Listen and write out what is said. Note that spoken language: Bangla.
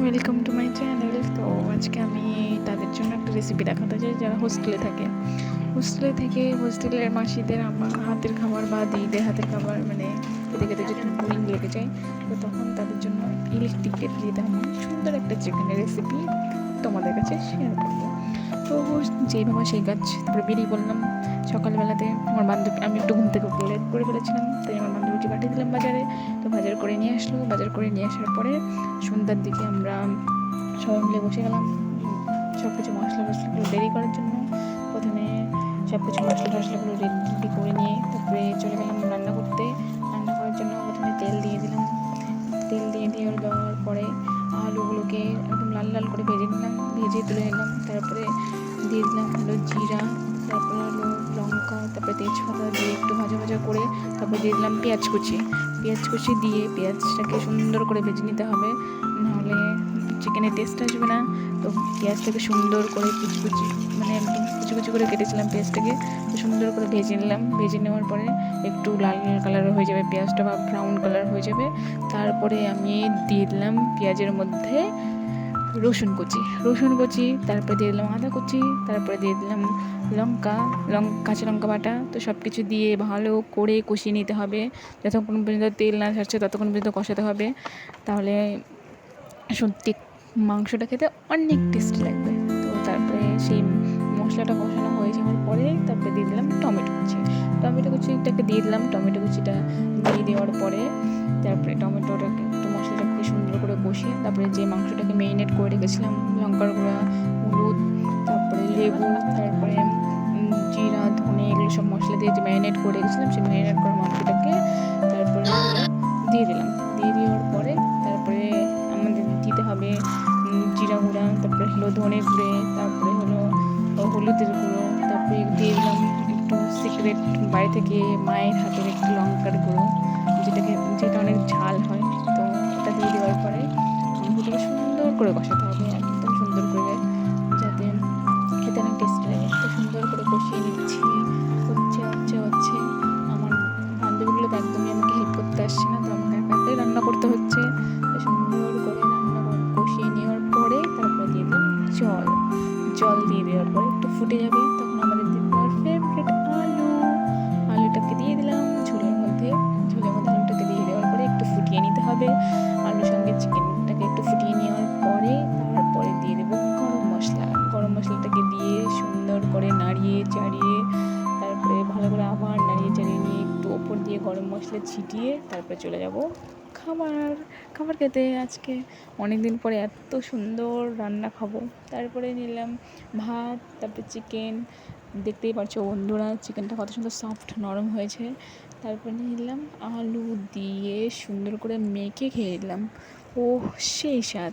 Welcome to my channel. তো আজকে আমি তাদের জন্য একটা রেসিপি দেখাতে চাই যারা হোস্টেলে থাকে। হোস্টেলের মাসিদের আমার হাতের খাবার বা দিদিদের হাতের খাবার মানে খেতে খেতে যদি বোরিং লেগে যায়, তো তখন তাদের জন্য ইলেকট্রিক কেটলিতে আমি সুন্দর একটা চিকেনের রেসিপি তোমাদের কাছে শেয়ার করবো। তো যেই ভাবা সেই কাজ, তারপরে বেরিয়ে বললাম। সকালবেলাতে আমার বান্ধবী, আমি একটু ঘুম থেকে লেট করে ফেলেছিলাম, তাই আমার বান্ধবীকে পাঠিয়ে দিলাম বাজারে। তো বাজার করে নিয়ে আসলো। বাজার করে নিয়ে আসার পরে সন্ধ্যার দিকে আমরা সবাই মিলে বসে গেলাম সব কিছু মশলাগুলো রেডি করার জন্য। প্রথমে সব কিছু মশলাগুলো রেডি করে নিয়ে তারপরে চলে গেলাম রান্না করার জন্য। প্রথমে তেল দিয়ে দিলাম। তেল দিয়ে দেওয়ার পরে আলুগুলোকে একদম লাল লাল করে ভেজে তুলে নিলাম। তারপরে দিয়ে দিলাম হলো জিরা, তারপরে হলো লঙ্কা, তারপরে তেজপাতা দিয়ে একটু ভাজা করে তারপরে দিয়ে দিলাম পেঁয়াজ কুচি দিয়ে পেঁয়াজটাকে সুন্দর করে ভেজে নিতে হবে, নাহলে চিকেনের টেস্ট আসবে না। তো পেঁয়াজটাকে সুন্দর করে মানে একদম কুচি করে কেটেছিলাম পেঁয়াজটাকে, সুন্দর করে ভেজে নেওয়ার পরে একটু লাল কালার হয়ে যাবে পেঁয়াজটা বা ব্রাউন কালার হয়ে যাবে। তারপরে আমি দিয়ে দিলাম পেঁয়াজের মধ্যে রসুন কুচি, তারপরে দিয়ে দিলাম আদা কুচি, তারপরে দিয়ে দিলাম কাঁচা লঙ্কা বাটা। তো সব কিছু দিয়ে ভালো করে কষিয়ে নিতে হবে যতক্ষণ পর্যন্ত তেল না ছাড়ছে, ততক্ষণ পর্যন্ত কষাতে হবে। তাহলে সত্যি মাংসটা খেতে অনেক টেস্টি লাগবে। তো তারপরে সেই মশলাটা কষানো হয়ে যাওয়ার পরে তারপরে দিয়ে দিলাম টমেটো কুচিটাকে দিয়ে দিলাম। টমেটো কুচিটা দিয়ে দেওয়ার পরে তারপরে টমেটোটাকে একটু মশলাটাকে সুন্দর করে কষিয়ে তারপরে যে মাংসটাকে মেরিনেট করে রেখেছিলাম, লঙ্কার গুঁড়া, হলুদ, তারপরে লেবু, তারপরে জিরা, ধনে, এগুলো সব মশলা দিয়ে যে ম্যারিনেট করে রেখেছিলাম, সেই ম্যারিনেট করা মাংসটাকে তারপরে দিয়ে দিলাম। দিয়ে দেওয়ার পরে তারপরে আমাদের দিতে হবে জিরা গুঁড়া, তারপরে হলো ধনে গুঁড়ে, তারপরে হলো হলুদের গুঁড়ো, তারপরে দিয়ে দিলাম একটু সিক্রেট বাড়ি থেকে মায়ের হাতের একটু লঙ্কার গুঁড়ো, যেটা অনেক ঝাল হয়। তো ওটা দিয়ে দেওয়ার পরে মাংসটাকে সুন্দর করে কষাতে হবে, একদম সুন্দর করে, যাতে খেতে অনেক টেস্টি লাগে। তো সুন্দর করে কষিয়ে নিচ্ছি। হচ্ছে আমার বান্ধবীগুলো তো একদমই আমাকে হেল্প করতে আসছে না, তো আমাকে একাই রান্না করতে হচ্ছে। তো সুন্দর করে কষিয়ে নেওয়ার পরে তারপরে দিয়ে দিলাম জল দিয়ে দেওয়ার পরে একটু ফুটে যাবে, তখন আমাদের দিয়ে দেওয়ার ফেভারিট আলুটাকে দিয়ে দিলাম ঝোলের মধ্যে আলুটাকে দিয়ে দেওয়ার পরে একটু ফুটিয়ে নিতে হবে। আলুর সঙ্গে চিকেনটাকে একটু ফুটিয়ে নেওয়ার পরে তারপরে দিয়ে দেবো গরম মশলাটাকে দিয়ে সুন্দর করে নাড়িয়ে চাড়িয়ে তারপরে ভালো করে আবার নাড়িয়ে চাড়িয়ে নিয়ে একটু ওপর দিয়ে গরম মশলা ছিটিয়ে তারপরে চলে যাব খাবার খেতে। আজকে অনেক দিন পরে এত সুন্দর রান্না খাবো। তারপরে নিলাম ভাত, তারপরে চিকেন। দেখতেই পাচ্ছো বন্ধুরা, চিকেনটা কত সুন্দর সফট নরম হয়েছে। তারপরে নিলাম আলু দিয়ে সুন্দর করে মেখে খেয়ে নিলাম। ও সেই স্বাদ।